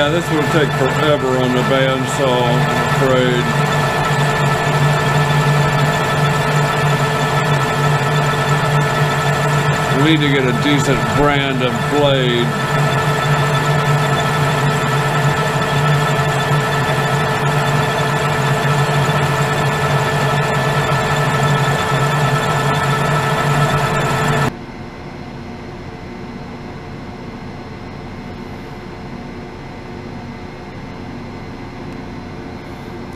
Yeah, this will take forever on the bandsaw, I'm afraid. We need to get a decent brand of blade.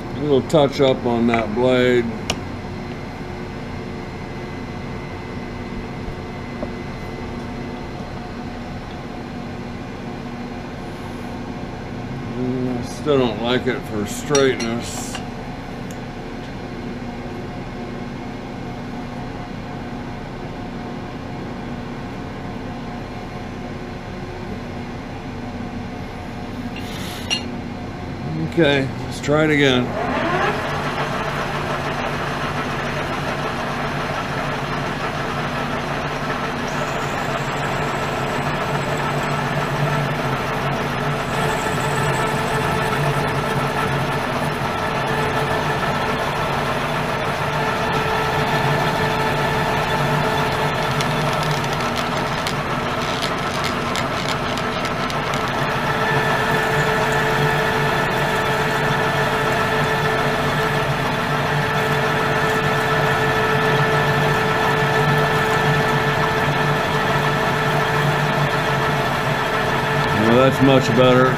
A little touch up on that blade. Still don't like it for straightness. Okay, let's try it again. That's much better.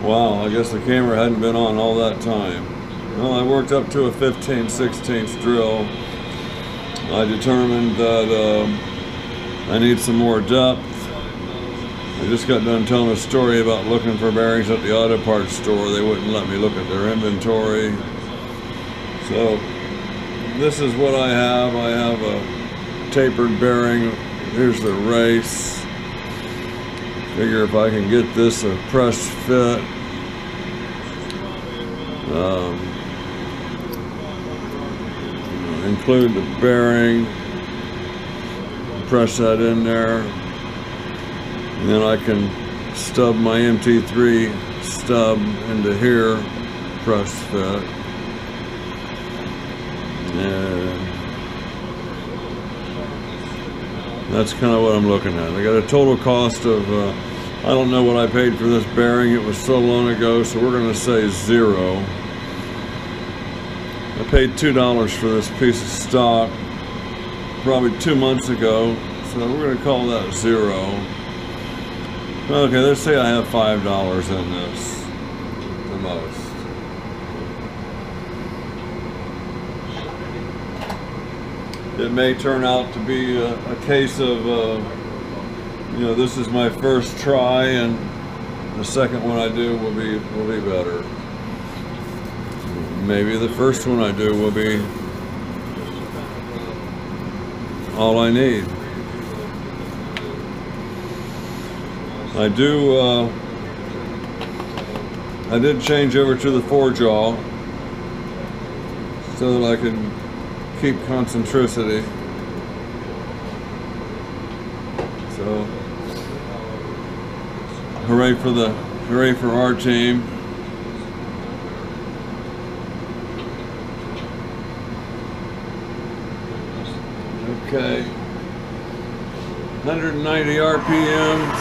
Wow, I guess the camera hadn't been on all that time. Well, I worked up to a 15/16 drill. I determined that I need some more depth. I just got done telling a story about looking for bearings at the auto parts store. They wouldn't let me look at their inventory. So this is what I have. I have a tapered bearing. Here's the race. Figure if I can get this a press fit. Include the bearing, press that in there, and then I can stub my MT3 stub into here, press fit. And that's kind of what I'm looking at. I got a total cost of, I don't know what I paid for this bearing. It was so long ago, so we're going to say $0. I paid $2 for this piece of stock probably 2 months ago, so we're going to call that $0. Okay, let's say I have $5 in this, the most. It may turn out to be a case of, you know, this is my first try, and the second one I do will be better. Maybe the first one I do will be all I need. I did change over to the 4-jaw so that I could keep concentricity. So hooray for our team. Okay, 190 RPMs.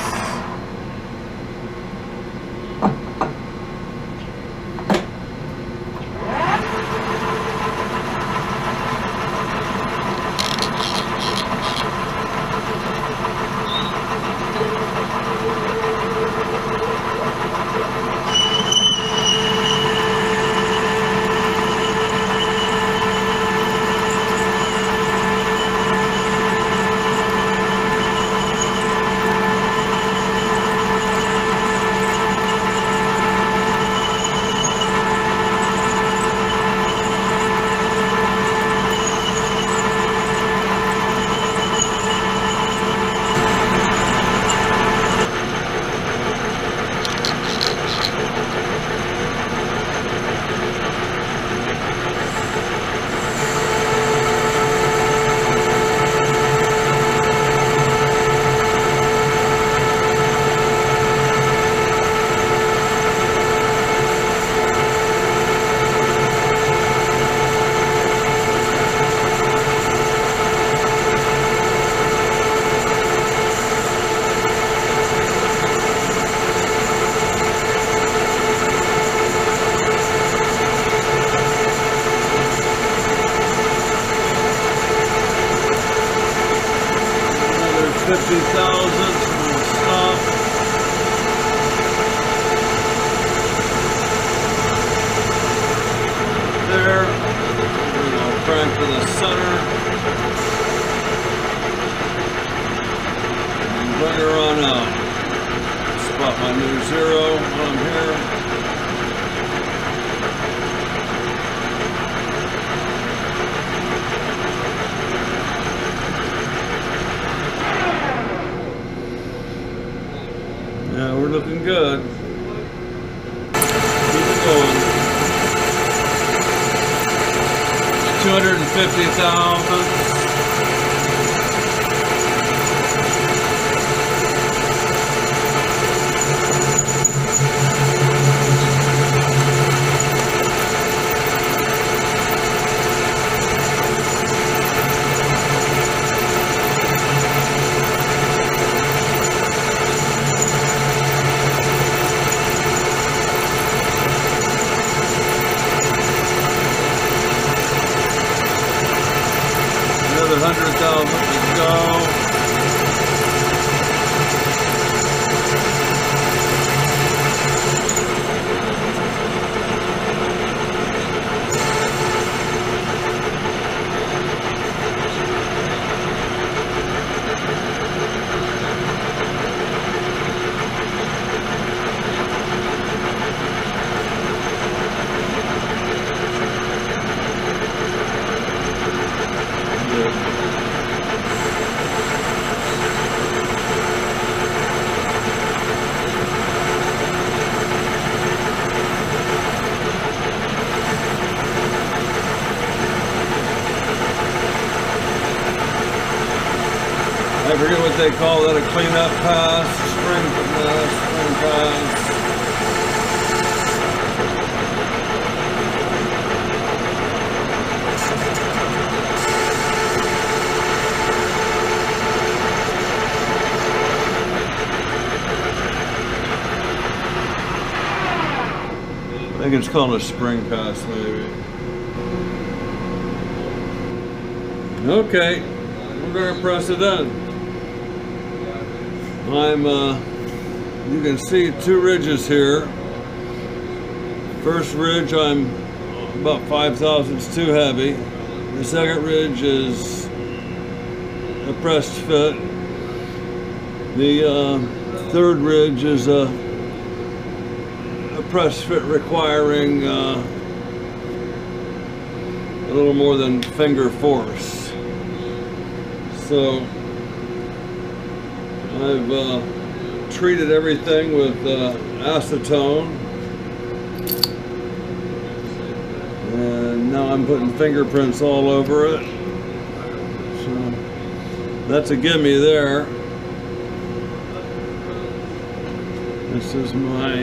thousandths. We'll stop. There. We'll crank to the center. And bring her on out. Spot my new zero while I'm here. Yeah, we're looking good. Keep it going. 250,000. Another 100,000 to go. I forget what they call that, a cleanup pass, spring pass. I think it's called a spring pass, maybe. Okay, we're gonna press it in. You can see two ridges here. First ridge, I'm about 5 thousandths too heavy. The second ridge is a pressed fit. The third ridge is a pressed fit requiring a little more than finger force. So I've treated everything with acetone, and now I'm putting fingerprints all over it. So that's a gimme there. This is my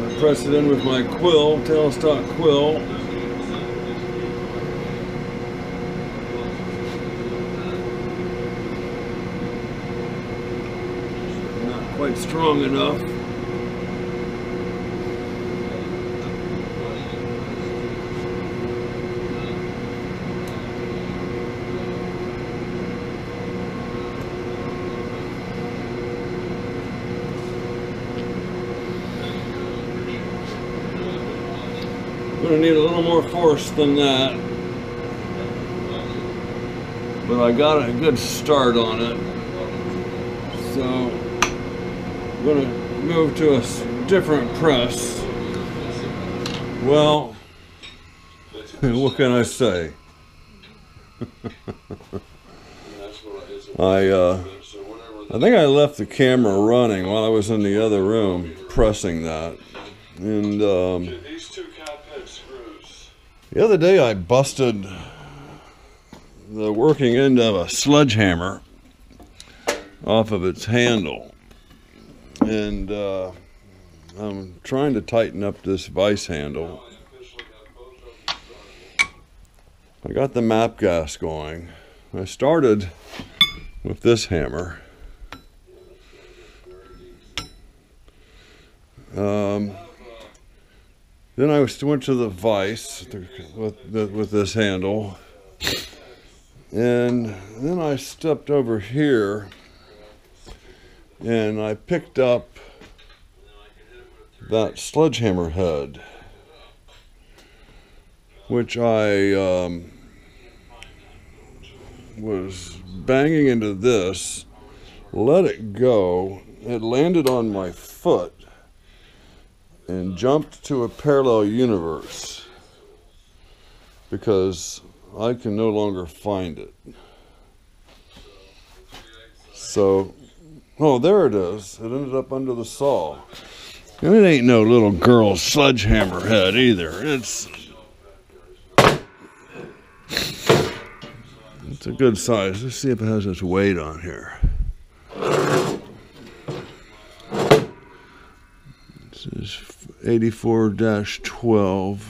I press it in with my quill, tailstock quill. Quite strong enough. I'm going to need a little more force than that, but I got a good start on it. So I'm going to move to a different press. Well, what can I say? I think I left the camera running while I was in the other room pressing that. And the other day I busted the working end of a sledgehammer off of its handle. And I'm trying to tighten up this vise handle. I got the map gas going. I started with this hammer. Then I went to the vise with this handle, and then I stepped over here and I picked up that sledgehammer head, which I was banging into this, let it go, it landed on my foot and jumped to a parallel universe because I can no longer find it. So, oh, there it is. It ended up under the saw. And it ain't no little girl's sledgehammer head either. It's a good size. Let's see if it has its weight on here. This is 84-12.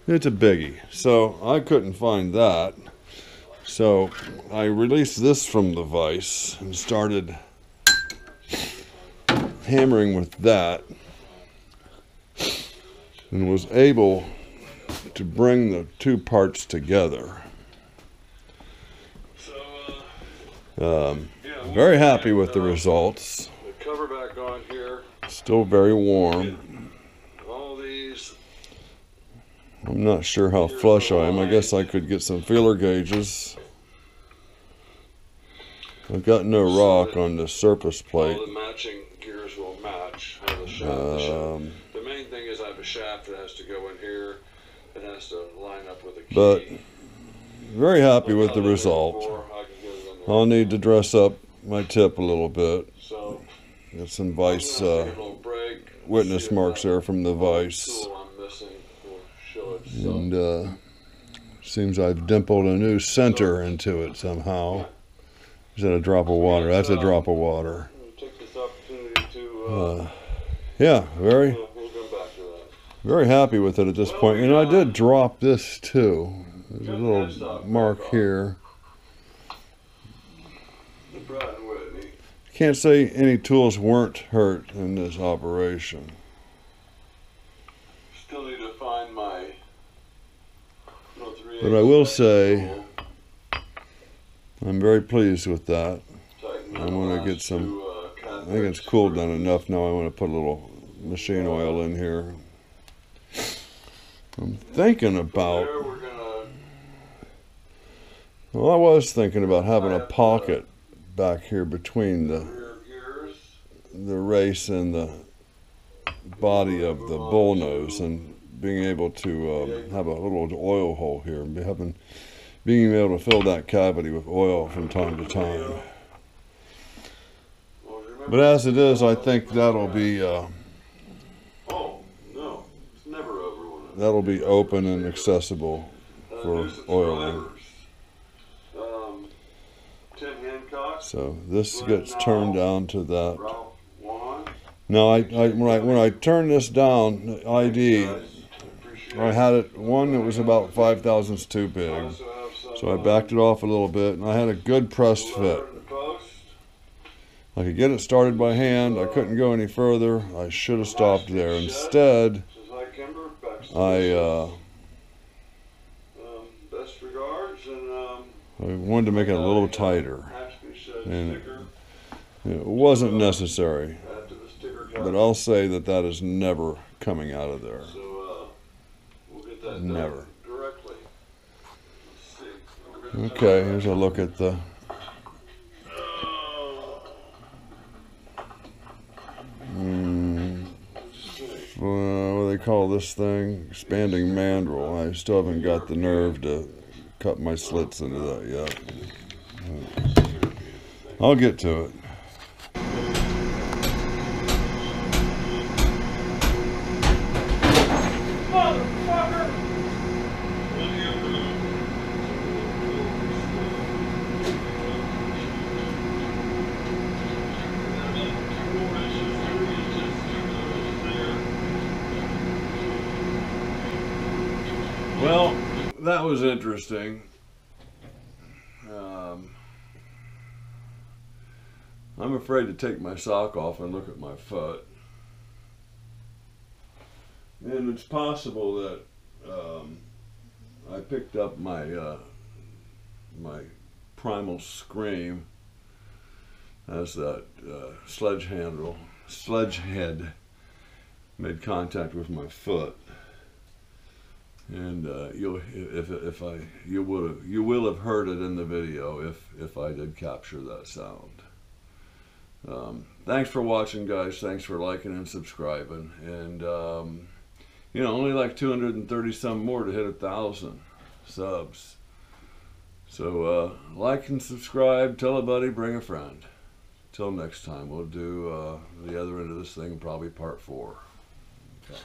It's a biggie. So I couldn't find that. So I released this from the vise and started hammering with that, and was able to bring the two parts together. Very happy with the results. The cover back on here. Still very warm. All these. I'm not sure how flush I am. I guess I could get some feeler gauges. I've got no rock on the surface plate. All the matching gears will match. The main thing is I have a shaft that has to go in here. It has to line up with a key. But very happy with the result. I'll need to dress up my tip a little bit. Got some vise witness marks there from the vise. And seems I've dimpled a new center into it somehow. Is that a drop of water? That's a drop of water. Yeah, very happy with it at this point. And I did drop this too. There's a little mark here. Can't say any tools weren't hurt in this operation. Still need to find my. But I will say, I'm very pleased with that. I want to get some. I think it's cooled down enough now. I want to put a little machine oil in here. I'm thinking about. Well, I was thinking about having a pocket back here between the race and the body of the bullnose, and being able to have a little oil hole here, and being able to fill that cavity with oil from time to time. But as it is, I think that'll be open and accessible for oiling. So this gets turned down to that. Now, when I turned this down, ID, I had it one that was about 5 thousandths too big. So I backed it off a little bit, and I had a good pressed fit. I could get it started by hand. I couldn't go any further. I should have stopped there. Instead, I wanted to make it a little tighter, and it wasn't necessary. But I'll say that that is never coming out of there. Never. Okay, here's a look at the what do they call this thing? Expanding mandrel. I still haven't got the nerve to cut my slits into that yet. I'll get to it. Well, that was interesting. I'm afraid to take my sock off and look at my foot. And it's possible that I picked up my my primal scream as that sledge head made contact with my foot, and you will have heard it in the video if I did capture that sound. Thanks for watching, guys. Thanks for liking and subscribing, and you know, only like 230 some more to hit 1,000 subs. So like and subscribe, tell a buddy, bring a friend. Till next time, we'll do the other end of this thing, probably part 4. Okay.